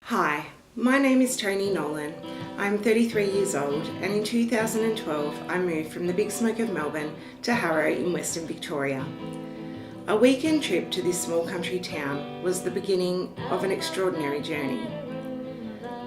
Hi, my name is Tony Nolan. I'm 33 years old and in 2012 I moved from the Big Smoke of Melbourne to Harrow in Western Victoria. A weekend trip to this small country town was the beginning of an extraordinary journey.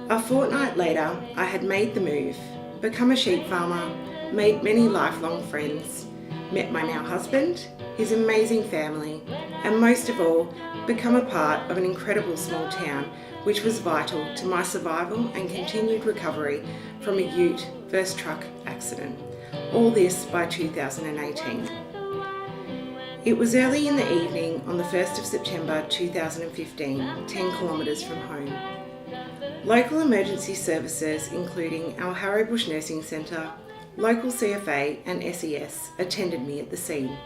A fortnight later I had made the move, become a sheep farmer, made many lifelong friends, met my now husband, his amazing family, and most of all, become a part of an incredible small town which was vital to my survival and continued recovery from a ute versus truck accident. All this by 2018. It was early in the evening on the 1st of September 2015, 10 kilometres from home. Local emergency services, including our Harrow Bush Nursing Centre, local CFA and SES, attended me at the scene.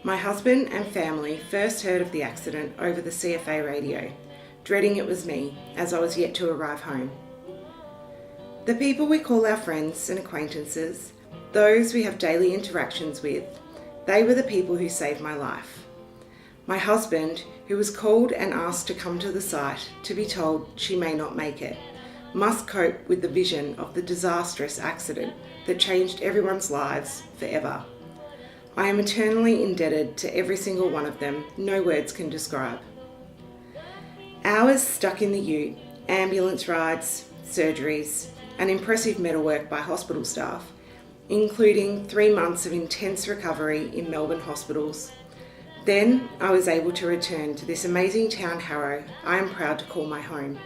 My husband and family first heard of the accident over the CFA radio, dreading it was me, as I was yet to arrive home. The people we call our friends and acquaintances, those we have daily interactions with, they were the people who saved my life. My husband, who was called and asked to come to the site to be told she may not make it, must cope with the vision of the disastrous accident that changed everyone's lives forever. I am eternally indebted to every single one of them, no words can describe. Hours stuck in the ute, ambulance rides, surgeries, and impressive metalwork by hospital staff, including 3 months of intense recovery in Melbourne hospitals. Then I was able to return to this amazing town Harrow I am proud to call my home.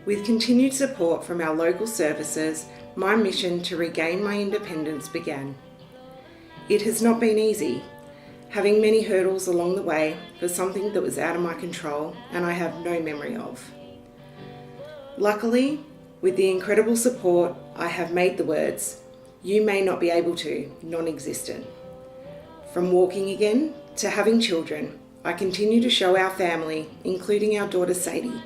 With continued support from our local services, my mission to regain my independence began. It has not been easy, having many hurdles along the way for something that was out of my control and I have no memory of. Luckily, with the incredible support, I have made the words, "You may not be able to," non-existent. From walking again to having children, I continue to show our family, including our daughter Sadie,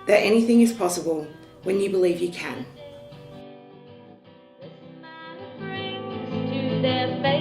that anything is possible when you believe you can. The smile that brings to their face.